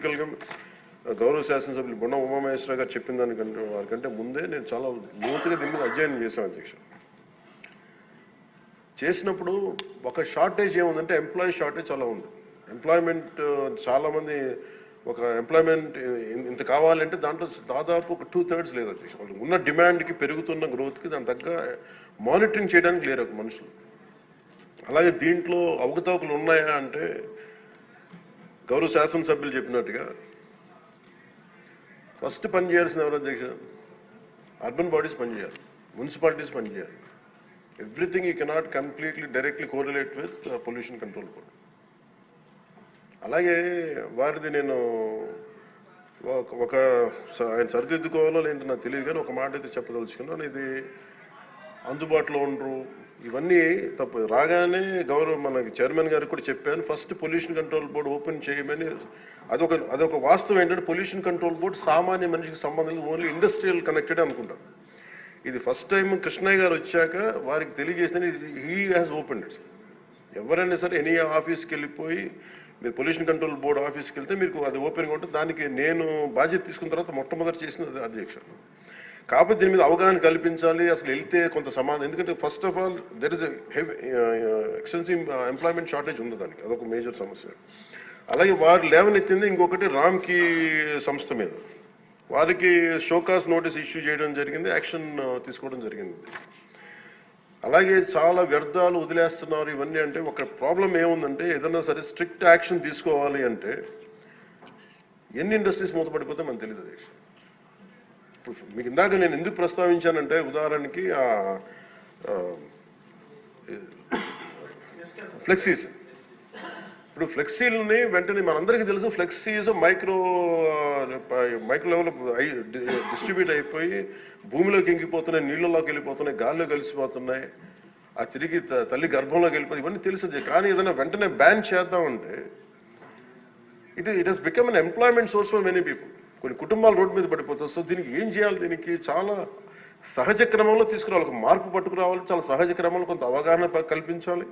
ప్రాక్టికల్గా గౌరవ శాసనసభ్యులు బొండం ఉమామహేశ్వర గారు చెప్పిన దానికంటే వారికంటే ముందే నేను చాలా లోతుగా దీని మీద అధ్యయనం చేశాను అధ్యక్ష. చేసినప్పుడు ఒక షార్టేజ్ ఏముందంటే ఎంప్లాయీ షార్టేజ్ చాలా ఉంది. ఎంప్లాయ్మెంట్ చాలామంది ఒక ఎంప్లాయ్మెంట్ ఇంత కావాలంటే దాంట్లో దాదాపు ఒక 2/3 లేదు అధ్యక్ష. వాళ్ళు ఉన్న డిమాండ్కి పెరుగుతున్న గ్రోత్కి దాని తగ్గ మానిటరింగ్ చేయడానికి లేరు ఒక మనుషులు. అలాగే దీంట్లో అవకతవకలు ఉన్నాయా అంటే గౌరవ శాసనసభ్యులు చెప్పినట్టుగా ఫస్ట్ పని చేయాల్సిన ఎవరు అధ్యక్ష? అర్బన్ బాడీస్ పనిచేయాలి, మున్సిపాలిటీస్ పనిచేయాలి. Everything you cannot completely directly correlate with pollution control board. అలాగే వారిది నేను ఒక ఆయన సరిదిద్దుకోవాలో లేదంటే నాకు తెలియదు, కానీ ఒక మాట అయితే చెప్పదలుచుకున్నాను. ఇది అందుబాటులో ఉండరు, ఇవన్నీ తప్పు. రాగానే మనకి చైర్మన్ గారికి కూడా చెప్పాను, first pollution control board open చేయమని. అదొక వాస్తవం ఏంటంటే పొల్యూషన్ కంట్రోల్ బోర్డు సామాన్య మనిషికి సంబంధం ఓన్లీ ఇండస్ట్రియల్ కనెక్టెడ్ అనుకుంటాను. ఇది ఫస్ట్ టైం కృష్ణయ్య గారు వచ్చాక వారికి తెలియజేసిన హీ హ్యాస్ ఓపెన్ ఇట్. ఎవరైనా సరే ఎనీ ఆఫీస్కి వెళ్ళిపోయి మీరు పొల్యూషన్ కంట్రోల్ బోర్డు ఆఫీస్కి వెళ్తే మీకు అది ఓపెన్గా ఉంటుంది. దానికి నేను బాధ్యత తీసుకున్న తర్వాత మొట్టమొదటి చేసిన అధ్యక్ష. కాకపోతే దీని మీద అవగాహన కల్పించాలి, అసలు వెళ్తే కొంత సమాధానం. ఎందుకంటే first of all there is extensive employment shortage ఉంది, దానికి అదొక మేజర్ సమస్య. అలాగే వారు లేవనెత్తింది ఇంకొకటి రామ్కి సంస్థ మీద. వారికి షోకాస్ నోటీస్ ఇష్యూ చేయడం జరిగింది, యాక్షన్ తీసుకోవడం జరిగింది. అలాగే చాలా వ్యర్థాలు వదిలేస్తున్నారు ఇవన్నీ. అంటే ఒక ప్రాబ్లం ఏముందంటే ఏదైనా సరే స్ట్రిక్ట్ యాక్షన్ తీసుకోవాలి అంటే ఎన్ని ఇండస్ట్రీస్ మూతపడిపోతే మనకు తెలియదు అధ్యక్ష. ఇప్పుడు మీకు ఇందాక నేను ఎందుకు ప్రస్తావించానంటే ఉదాహరణకి ఫ్లెక్సీస్. ఇప్పుడు ఫ్లెక్సీలని వెంటనే మనందరికీ తెలుసు, ఫ్లెక్సీస్ మైక్రో లెవెల్ డిస్ట్రిబ్యూట్ అయిపోయి భూమిలోకి ఇంకిపోతున్నాయి, నీళ్ళలోకి వెళ్ళిపోతున్నాయి, గాల్లో కలిసిపోతున్నాయి, ఆ తిరిగి తల్లి గర్భంలోకి వెళ్ళిపోతుంది, ఇవన్నీ తెలుసు. కానీ ఏదైనా వెంటనే బ్యాన్ చేద్దామంటే it has become an employment source for many people. కొన్ని కుటుంబాలు రోడ్డు మీద పడిపోతాయి. సో దీనికి ఏం చేయాలి? దీనికి చాలా సహజ క్రమంలో తీసుకురావాలి, ఒక మార్పు పట్టుకురావాలి. చాలా సహజ క్రమంలో కొంత అవగాహన కల్పించాలి,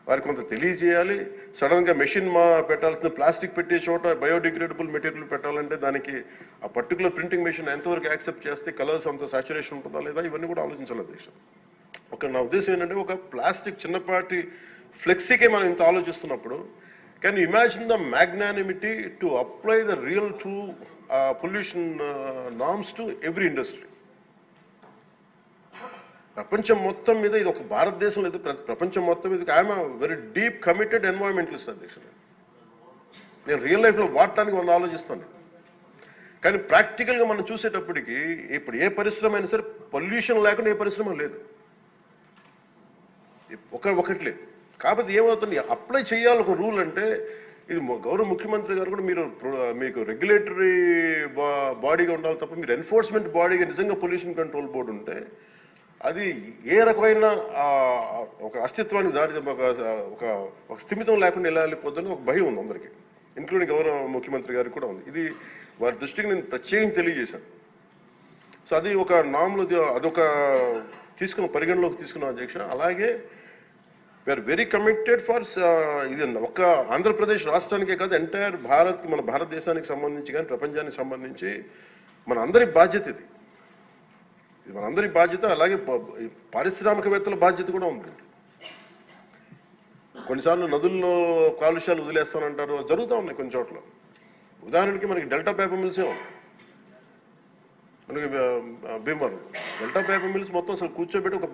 వారికి కొంత తెలియజేయాలి. సడన్గా మెషిన్ పెట్టాల్సిన ప్లాస్టిక్ పెట్టే చోట బయోడిగ్రేడబుల్ మెటీరియల్ పెట్టాలంటే దానికి ఆ పర్టికులర్ ప్రింటింగ్ మెషిన్ ఎంతవరకు యాక్సెప్ట్ చేస్తే కలర్స్ అంత సాచురేషన్ ఉంటుందా లేదా, ఇవన్నీ కూడా ఆలోచించాలి అధ్యక్ష. నా ఉద్దేశం ఏంటంటే ఒక ప్లాస్టిక్ చిన్నపాటి ఫ్లెక్సీకే మనం ఇంత ఆలోచిస్తున్నప్పుడు can you imagine the magnanimity to apply the real true pollution norms to every industry. ప్రపంచం మొత్తం మీద ఇది ఒక భారతదేశం లేదు, ప్రపంచం మొత్తం మీద I'm very deep committed environmentalist అధ్యక్ష. నేను రియల్ లైఫ్లో వాడటానికి మనం ఆలోచిస్తాను. కానీ ప్రాక్టికల్గా మనం చూసేటప్పటికి ఇప్పుడు ఏ పరిశ్రమ అయినా సరే పొల్యూషన్ లేకుండా ఏ పరిశ్రమ లేదు, ఒకటి లేదు. కాకపోతే ఏమవుతుంది, అప్లై చేయాలి ఒక రూల్. అంటే ఇది గౌరవ ముఖ్యమంత్రి గారు కూడా మీకు రెగ్యులేటరీ బాడీగా ఉండాలి తప్ప మీరు ఎన్ఫోర్స్మెంట్ బాడీగా నిజంగా పొల్యూషన్ కంట్రోల్ బోర్డు ఉంటే అది ఏ రకమైన ఒక అస్తిత్వానికి దారి ఒక స్థిమితం లేకుండా ఎలా వెళ్ళిపోతుందని ఒక భయం ఉంది అందరికీ, ఇంక్లూడింగ్ గౌరవ ముఖ్యమంత్రి గారికి కూడా ఉంది. ఇది వారి దృష్టికి నేను ప్రత్యేకంగా తెలియజేశాను. సో అది ఒక నామ్లో అదొక పరిగణలోకి తీసుకున్నాం అధ్యక్ష. అలాగే వీఆర్ వెరీ కమిటెడ్ ఫర్ ఇది ఒక ఆంధ్రప్రదేశ్ రాష్ట్రానికే కాదు, ఎంటైర్ మన భారతదేశానికి సంబంధించి కానీ ప్రపంచానికి సంబంధించి మన అందరి బాధ్యత ఇది మనందరి బాధ్యత. అలాగే పారిశ్రామికవేత్తల బాధ్యత కూడా ఉంది. కొన్నిసార్లు నదుల్లో కాలుష్యాలు వదిలేస్తానంటారు, జరుగుతూ ఉన్నాయి కొన్ని చోట్ల. ఉదాహరణకి మనకి డెల్టా పేపర్ మిల్సే ఉంది, మనకి భీమవరం డెల్టా పేపర్ మిల్స్ మొత్తం అసలు కూర్చోబెట్టి ఒక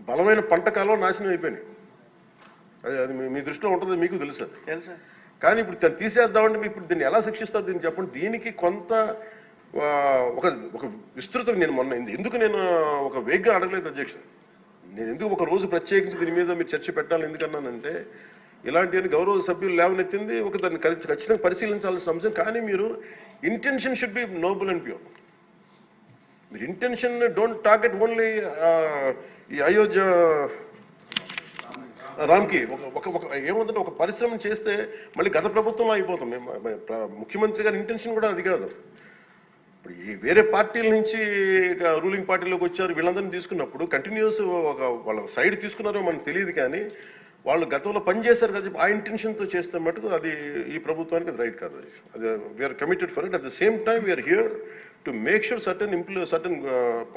బలమైన పంట కాలం నాశనం అయిపోయినాయి. అది మీ దృష్టిలో ఉంటుంది, మీకు తెలుసు. కానీ ఇప్పుడు దాన్ని తీసేద్దామంటే ఇప్పుడు దీన్ని ఎలా శిక్షిస్తారు దీన్ని చెప్పండి. దీనికి కొంత ఒక విస్తృతం నేను ఎందుకు ఒక వేగ్గా అడగలేదు అధ్యక్ష. నేను ఎందుకు ఒక రోజు ప్రత్యేకించి దీని మీద మీరు చర్చ పెట్టాలి ఎందుకన్నానంటే ఇలాంటి గౌరవ సభ్యులు లేవనెత్తింది దాన్ని ఖచ్చితంగా పరిశీలించాల్సిన అంశం. కానీ మీరు intention should be Nobel and pure. మీరు ఇంటెన్షన్ డోంట్ టార్గెట్ ఓన్లీ ఈ అయోధ్య రామ్కి. ఏముందంటే ఒక పరిశ్రమ చేస్తే మళ్ళీ గత ప్రభుత్వంలో అయిపోతాం. ముఖ్యమంత్రి గారి ఇంటెన్షన్ కూడా అది కాదు. ఇప్పుడు ఈ వేరే పార్టీల నుంచి రూలింగ్ పార్టీలోకి వచ్చారు, వీళ్ళందరినీ తీసుకున్నప్పుడు కంటిన్యూస్ వాళ్ళ సైడ్ తీసుకున్నారో మనకు తెలియదు. కానీ వాళ్ళు గతంలో పనిచేశారు కదా ఆ ఇంటెన్షన్తో చేస్తే మటుకు అది ఈ ప్రభుత్వానికి అది రైట్ కాదు. అది we are committed for it. At the same time we are here to make sure certain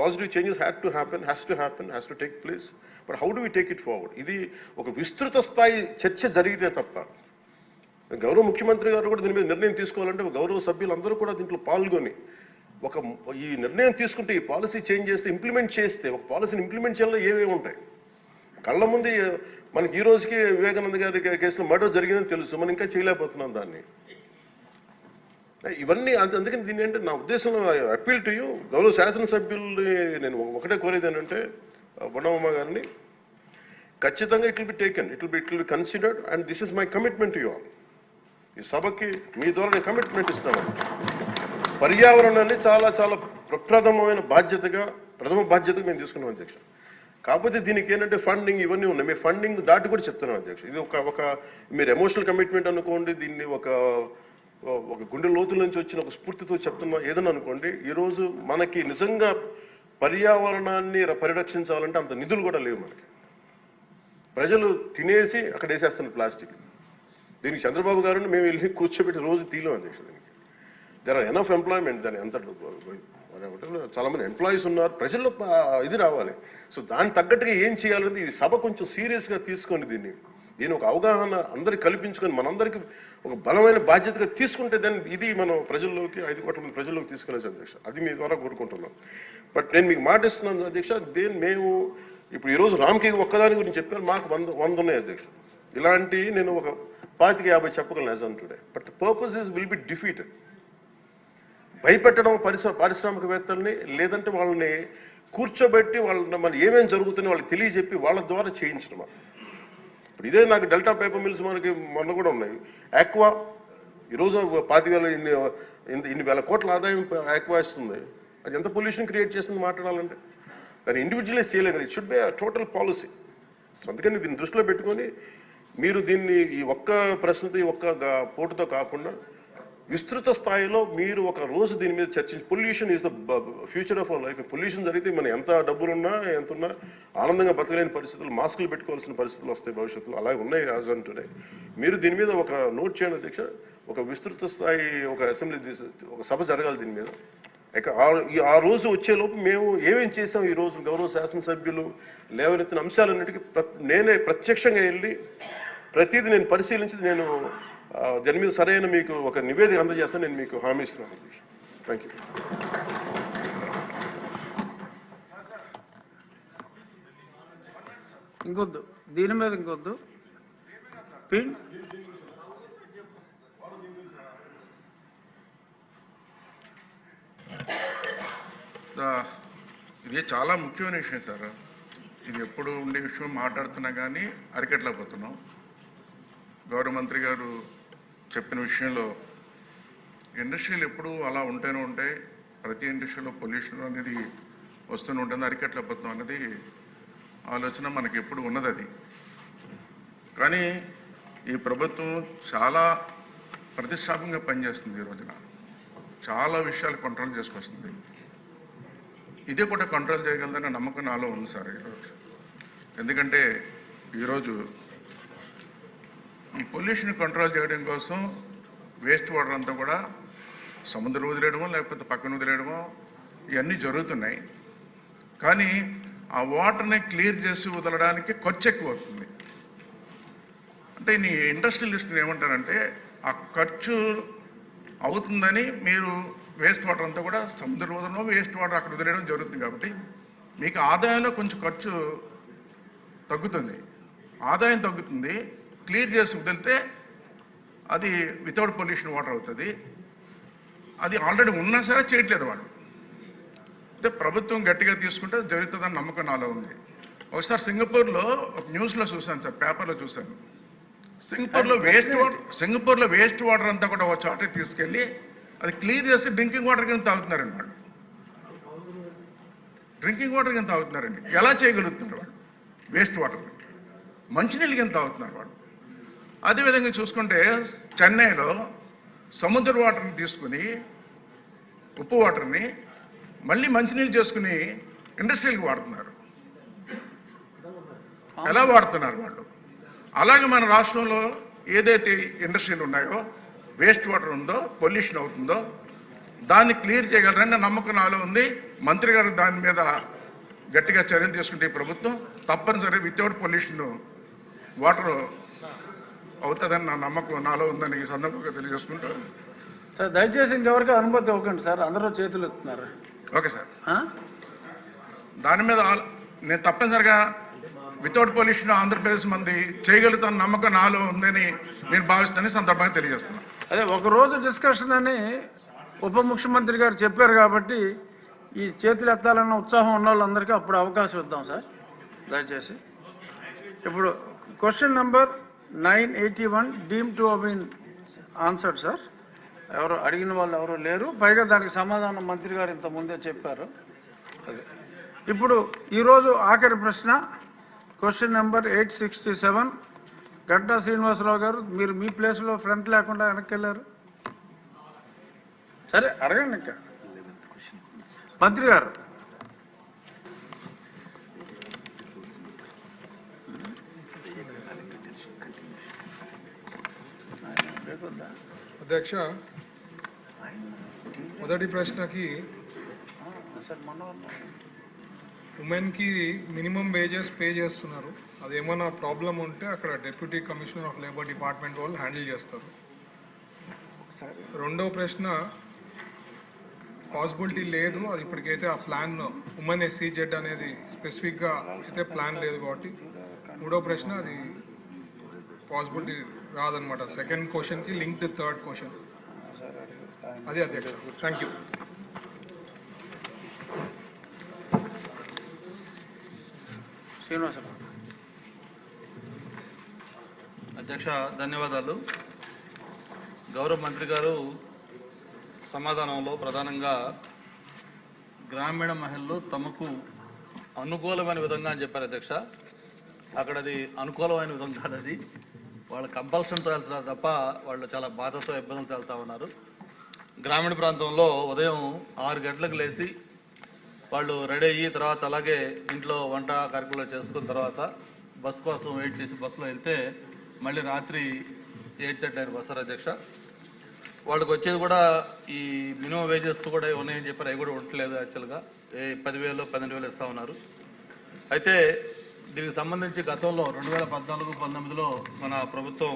positive changes has to take place. But how do we take it forward? ఇది ఒక విస్తృత స్థాయి చర్చ జరిగితే తప్ప, గౌరవ ముఖ్యమంత్రి గారు కూడా దీని మీద నిర్ణయం తీసుకోవాలంటే గౌరవ సభ్యులందరూ కూడా దీంట్లో పాల్గొని ఈ నిర్ణయం తీసుకుంటే, ఈ పాలసీ చేంజ్ చేస్తే, ఇంప్లిమెంట్ చేస్తే, ఒక పాలసీని ఇంప్లిమెంట్ చేయాలో ఏమేమి ఉంటాయి కళ్ళ ముందు. మనకి ఈ రోజుకి వివేకానంద గారి కేసులో మర్డర్ జరిగిందని తెలుసు, మనం ఇంకా చేయలేకపోతున్నాం దాన్ని. ఇవన్నీ అందుకని దీన్ని అంటే నా ఉద్దేశంలో అప్పీల్ టు యూ, గౌరవ శాసనసభ్యుల్ని నేను ఒకటే కోరేది ఏంటంటే బొండమ్మ గారిని, ఖచ్చితంగా it will be taken, it will be considered, and this is my commitment to you all. ఈ సభకి మీ ద్వారా నేను కమిట్మెంట్ ఇస్తున్నాను. పర్యావరణాన్ని చాలా చాలా ప్రథమ బాధ్యతగా మేము తీసుకున్నాం అధ్యక్ష. కాకపోతే దీనికి ఏంటంటే ఫండింగ్ ఇవన్నీ ఉన్నాయి. మేము ఫండింగ్ దాటి కూడా చెప్తున్నాం అధ్యక్ష. ఇది ఒక మీరు ఎమోషనల్ కమిట్మెంట్ అనుకోండి, దీన్ని ఒక గుండె లోతుల నుంచి వచ్చిన ఒక స్ఫూర్తితో చెప్తున్నా ఏదన్నా అనుకోండి. ఈరోజు మనకి నిజంగా పర్యావరణాన్ని పరిరక్షించాలంటే అంత నిధులు కూడా లేవు మనకి. ప్రజలు తినేసి అక్కడ వేసేస్తున్నారు ప్లాస్టిక్. దీనికి చంద్రబాబు గారిని మేము వెళ్ళి కూర్చోబెట్టి రోజు తీయలేం అధ్యక్ష. దీనికి దేర్ ఆర్ ఎనఫ్ ఎంప్లాయ్మెంట్. దాని అంత చాలామంది ఎంప్లాయీస్ ఉన్నారు, ప్రజల్లో ఇది రావాలి. సో దానికి తగ్గట్టుగా ఏం చేయాలనేది ఈ సభ కొంచెం సీరియస్గా తీసుకొని దీని ఒక అవగాహన అందరికి కల్పించుకొని మనందరికీ ఒక బలమైన బాధ్యతగా తీసుకుంటే దాన్ని ఇది మనం ప్రజల్లోకి 5 కోట్ల మంది ప్రజల్లోకి తీసుకెళ్ళచ్చు అధ్యక్ష. అది మీ ద్వారా కోరుకుంటున్నాం. బట్ నేను మీకు మాట ఇస్తున్నాను అధ్యక్ష, మేము ఇప్పుడు ఈరోజు రామ్కి ఒక్కదాని గురించి చెప్పారు, మాకు 100 ఉన్నాయి అధ్యక్ష. ఇలాంటి నేను ఒక 25-50 చెప్పగలను as on today. But the purpose will be defeated. భయపెట్టడం పారిశ్రామికవేత్తల్ని, లేదంటే వాళ్ళని కూర్చోబెట్టి వాళ్ళని మన ఏమేమి జరుగుతున్నాయి వాళ్ళకి తెలియజెప్పి వాళ్ళ ద్వారా చేయించడం. ఇప్పుడు ఇదే నాకు డెల్టా పేపర్ మిల్స్ మనకి మొన్న కూడా ఉన్నాయి. ఆక్వా ఈరోజు 25,000 ఇన్ని వేల కోట్ల ఆదాయం ఆక్వా ఇస్తుంది. అది ఎంత పొల్యూషన్ క్రియేట్ చేస్తుంది మాట్లాడాలంటే. కానీ ఇండివిజువలైజ్ చేయలేదు కదా, it should be total policy. అందుకని దీన్ని దృష్టిలో పెట్టుకొని మీరు దీన్ని ఈ ఒక్క ప్రశ్నతో ఈ ఒక్క పోటుతో కాకుండా విస్తృత స్థాయిలో మీరు ఒక రోజు దీని మీద చర్చించి, pollution is the future of our life. Pollution జరిగితే మనం ఎంత డబ్బులున్నా ఎంతున్నా ఆనందంగా బతకలేని పరిస్థితులు, మాస్కులు పెట్టుకోవాల్సిన పరిస్థితులు వస్తాయి భవిష్యత్తులో. అలాగే ఉన్నాయి యాజ్ ఆన్ టుడే. మీరు దీని మీద ఒక నోట్ చేయండి అధ్యక్ష. ఒక విస్తృత స్థాయి ఒక అసెంబ్లీ ఒక సభ జరగాలి దీని మీద. ఆ రోజు వచ్చేలోపు మేము ఏమేం చేసాం, ఈ రోజు గౌరవ శాసనసభ్యులు లేవనెత్తిన అంశాలన్నిటికీ నేనే ప్రత్యక్షంగా వెళ్ళి ప్రతిదీ నేను పరిశీలించి నేను దాని మీద సరైన మీకు ఒక నివేదిక అందజేస్తాను. నేను మీకు హామీ ఇస్తున్నాను. Thank you. ఇంకొద్దు, దీని మీద ఇంకొద్దు. ఇది చాలా ముఖ్యమైన విషయం సార్. ఇది ఎప్పుడు ఉండే విషయం మాట్లాడుతున్నా కానీ అరికట్లేకపోతున్నాం. గౌరవ మంత్రి గారు చెప్పిన విషయంలో ఇండస్ట్రీలు ఎప్పుడు అలా ఉంటూనే ఉంటాయి. ప్రతి ఇండస్ట్రీలో పొల్యూషన్ అనేది వస్తూనే ఉంటుంది, అరికట్లేకపోతున్నాం అనేది ఆలోచన మనకి ఎప్పుడు ఉన్నది. అది కానీ ఈ ప్రభుత్వం చాలా ప్రతిష్టాత్మకంగా పనిచేస్తుంది. ఈ రోజున చాలా విషయాలు కంట్రోల్ చేసుకొస్తుంది. ఇదే కూడా కంట్రోల్ చేయగలదన్న నమ్మకం నాలో ఉంది సార్ ఈరోజు. ఎందుకంటే ఈరోజు ఈ పొల్యూషన్ కంట్రోల్ చేయడం కోసం వేస్ట్ వాటర్ అంతా కూడా సముద్రం వదిలేయడమో లేకపోతే పక్కన వదిలేయడమో ఇవన్నీ జరుగుతున్నాయి. కానీ ఆ వాటర్ని క్లియర్ చేసి వదలడానికి ఖర్చు ఎక్కువ అవుతుంది. అంటే నీ ఇండస్ట్రియలిస్టులు ఏమంటారంటే ఆ ఖర్చు అవుతుందని మీరు వేస్ట్ వాటర్ అంతా కూడా సముద్ర వదలలో వేస్ట్ వాటర్ అక్కడ వదిలేయడం జరుగుతుంది. కాబట్టి మీకు ఆదాయంలో కొంచెం ఖర్చు తగ్గుతుంది, ఆదాయం తగ్గుతుంది. క్లియర్ చేసి వదిలితే అది వితౌట్ పొల్యూషన్ వాటర్ అవుతుంది. అది ఆల్రెడీ ఉన్నా సరే చేయట్లేదు వాళ్ళు. అంటే ప్రభుత్వం గట్టిగా తీసుకుంటే జరుగుతుందని నమ్మకం నాలో ఉంది. ఒకసారి సింగపూర్లో ఒక న్యూస్లో చూశాను సార్, పేపర్లో చూశాను. సింగపూర్లో వేస్ట్ వాటర్ అంతా కూడా ఒక చోటకి తీసుకెళ్ళి అది క్లియర్ చేసి డ్రింకింగ్ వాటర్ కింద తాగుతున్నారండి వాళ్ళు. డ్రింకింగ్ వాటర్ కింద తాగుతున్నారండి. ఎలా చేయగలుగుతున్నారు వాళ్ళు? వేస్ట్ వాటర్ మంచినీళ్ళు కింద తాగుతున్నారు వాళ్ళు. అదేవిధంగా చూసుకుంటే చెన్నైలో సముద్ర వాటర్ని తీసుకుని ఉప్పు వాటర్ని మళ్ళీ మంచినీళ్ళు చేసుకుని ఇండస్ట్రీలకు వాడుతున్నారు. ఎలా వాడుతున్నారు వాళ్ళు? అలాగే మన రాష్ట్రంలో ఏదైతే ఇండస్ట్రీలు ఉన్నాయో, వేస్ట్ వాటర్ ఉందో, పొల్యూషన్ అవుతుందో దాన్ని క్లియర్ చేయగలరని నమ్మకం నాలో ఉంది. మంత్రి గారు దాని మీద గట్టిగా చర్యలు తీసుకుంటే ఈ ప్రభుత్వం తప్పనిసరి వితౌట్ పొల్యూషన్ వాటర్ అవుతుందని నా నమ్మకం నాలో ఉందని ఈ సందర్భంగా తెలియజేసుకుంటూ. సార్ దయచేసి ఇంకెవరికి అనుమతి ఇవ్వకండి సార్, అందరూ చేతులు ఎత్తున్నారు. ఓకే సార్, దాని మీద నేను తప్పనిసరిగా వితౌట్ పొల్యూషన్ ఆంధ్రప్రదేశ్ మంది చేయగలుగుతాను నమ్మకం నాలో ఉందని నేను భావిస్తానని సందర్భంగా తెలియజేస్తున్నాను. అదే ఒకరోజు డిస్కషన్ అని ఉప ముఖ్యమంత్రి గారు చెప్పారు కాబట్టి ఈ చేతులు ఎత్తాలన్న ఉత్సాహం ఉన్న వాళ్ళందరికీ అప్పుడు అవకాశం ఇద్దాం సార్ దయచేసి. ఇప్పుడు question number 981 deem to have been answered sir. ఎవరు అడిగిన వాళ్ళు ఎవరు లేరు, పైగా దానికి సమాధానం మంత్రి గారు ఇంత ముందే చెప్పారు. అదే ఇప్పుడు ఈరోజు ఆఖరి ప్రశ్న క్వశ్చన్ నెంబర్ 867. గంటా శ్రీనివాసరావు గారు, మీరు మీ ప్లేస్లో ఫ్రంట్ లేకుండా వెనక్కి వెళ్ళారు. సరే అడగండి ఇంకా మంత్రి గారు. అధ్యక్ష, మొదటి ప్రశ్నకి ఉమెన్కి మినిమం వేజెస్ పే చేస్తున్నారు, అదేమన్నా ప్రాబ్లం ఉంటే అక్కడ deputy commissioner of labour department వాళ్ళు హ్యాండిల్ చేస్తారు. రెండో ప్రశ్న పాసిబిలిటీ లేదు, అది ఇప్పటికైతే ఆ ప్లాన్ ఉమెన్ SCZ అనేది స్పెసిఫిక్గా అయితే ప్లాన్ లేదు కాబట్టి. మూడో ప్రశ్న అది పాసిబిలిటీ రాదనమాట. సెకండ్ క్వశ్చన్కి లింక్డ్ థర్డ్ క్వశ్చన్ అది అధ్యక్ష. Thank you. శ్రీనివాసరావు అధ్యక్ష ధన్యవాదాలు. గౌరవ మంత్రి గారు సమాధానంలో ప్రధానంగా గ్రామీణ మహిళలు తమకు అనుకూలమైన విధంగా అని చెప్పారు అధ్యక్ష. అక్కడ అది అనుకూలమైన విధంగా కాదు, అది వాళ్ళ కంపల్షన్తో వెళ్తున్నారు తప్ప వాళ్ళు చాలా బాధతో ఇబ్బందులతో వెళ్తూ ఉన్నారు. గ్రామీణ ప్రాంతంలో ఉదయం 6 గంటలకు లేచి వాళ్ళు రెడీ అయ్యి తర్వాత అలాగే ఇంట్లో వంట కార్యక్రమాలు చేసుకున్న తర్వాత బస్ కోసం వెయిట్ చేసి బస్సులో వెళ్తే మళ్ళీ రాత్రి 8:30 వస్తారు అధ్యక్ష. వాళ్ళకి వచ్చేది కూడా ఈ మినిమం వేజెస్ కూడా ఉన్నాయని చెప్పారు, అవి కూడా ఉండట్లేదు. యాక్చువల్గా 10,000 12,000 ఇస్తూ ఉన్నారు. అయితే దీనికి సంబంధించి గతంలో 2014-19లో మన ప్రభుత్వం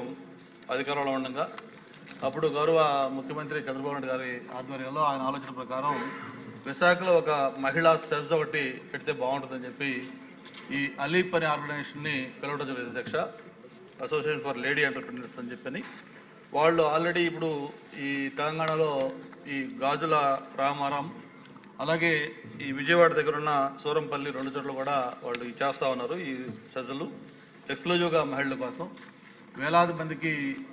అధికారంలో ఉండగా అప్పుడు గౌరవ ముఖ్యమంత్రి చంద్రబాబు నాయుడు గారి ఆధ్వర్యంలో ఆయన ఆలోచన ప్రకారం విశాఖలో ఒక మహిళా సెజ్ ఒకటి పెడితే బాగుంటుందని చెప్పి ఈ అలీప్ అనే ఆర్గనైజేషన్ని పిలవడం జరిగింది అధ్యక్ష, అసోసియేషన్ ఫర్ లేడీ ఎంటర్ప్రినర్స్ అని చెప్పని. వాళ్ళు ఆల్రెడీ ఇప్పుడు ఈ తెలంగాణలో ఈ గాజుల రామారం అలాగే ఈ విజయవాడ దగ్గర ఉన్న సూరంపల్లి 2 చోట్ల కూడా వాళ్ళు చేస్తూ ఉన్నారు ఈ సెజ్లు ఎక్స్క్లూజివ్గా మహిళల కోసం. వేలాది మందికి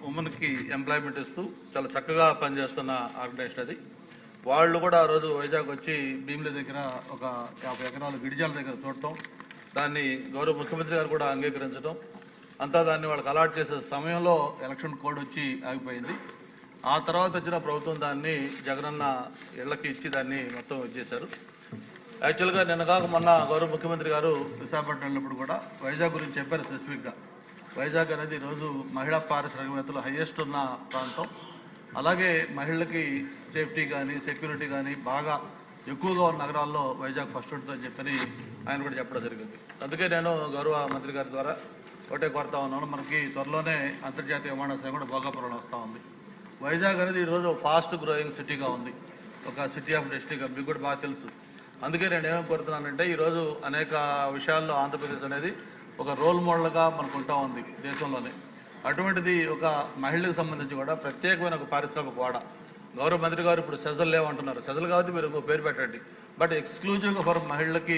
ఉమెన్కి ఎంప్లాయ్మెంట్ ఇస్తూ చాలా చక్కగా పనిచేస్తున్న ఆర్గనైజేషన్ అది. వాళ్ళు కూడా ఆ రోజు వైజాగ్ వచ్చి భీమిలి దగ్గర ఒక 50 ఎకరాలు గిరిజాల దగ్గర చూడటం, దాన్ని గౌరవ ముఖ్యమంత్రి గారు కూడా అంగీకరించడం, అంతా దాన్ని వాళ్ళకి అలాట్ చేసే సమయంలో ఎలక్షన్ కోడ్ వచ్చి ఆగిపోయింది. ఆ తర్వాత వచ్చిన ప్రభుత్వం దాన్ని జగనన్న ఇళ్లకి ఇచ్చి దాన్ని మొత్తం ఇచ్చేశారు. యాక్చువల్గా నిన్న కాక మొన్న గౌరవ ముఖ్యమంత్రి గారు విశాఖపట్నం వెళ్ళినప్పుడు కూడా వైజాగ్ గురించి చెప్పారు స్పెసిఫిక్గా. వైజాగ్ అనేది ఈరోజు మహిళా పారిశ్రామికవేత్తలు హైయెస్ట్ ఉన్న ప్రాంతం. అలాగే మహిళలకి సేఫ్టీ కానీ సెక్యూరిటీ కానీ బాగా ఎక్కువగా ఉన్న నగరాల్లో వైజాగ్ ఫస్ట్ ఉంటుందని చెప్పని ఆయన కూడా చెప్పడం జరిగింది. అందుకే నేను గౌరవ మంత్రి గారి ద్వారా ఒకటే కోరుతా ఉన్నాను, మనకి త్వరలోనే అంతర్జాతీయ విమానాశ్రయం కూడా భోగాపురంలో వస్తూ ఉంది. వైజాగ్ అనేది ఈరోజు ఫాస్ట్ గ్రోయింగ్ సిటీగా ఉంది, ఒక సిటీ ఆఫ్ డెస్టినీగా మీకు కూడా బాగా తెలుసు. అందుకే నేను ఏమేమి కోరుతున్నానంటే ఈరోజు అనేక విషయాల్లో ఆంధ్రప్రదేశ్ అనేది ఒక రోల్ మోడల్గా మనకు ఉంటా ఉంది దేశంలోనే. అటువంటిది ఒక మహిళలకు సంబంధించి కూడా ప్రత్యేకమైన ఒక పారిశ్రామిక వాడ. గౌరవ మంత్రి గారు ఇప్పుడు సెజల్ లేవంటున్నారు, సెజల్ కాబట్టి మీరు పేరు పెట్టండి, బట్ ఎక్స్క్లూజివ్గా ఫర్ మహిళలకి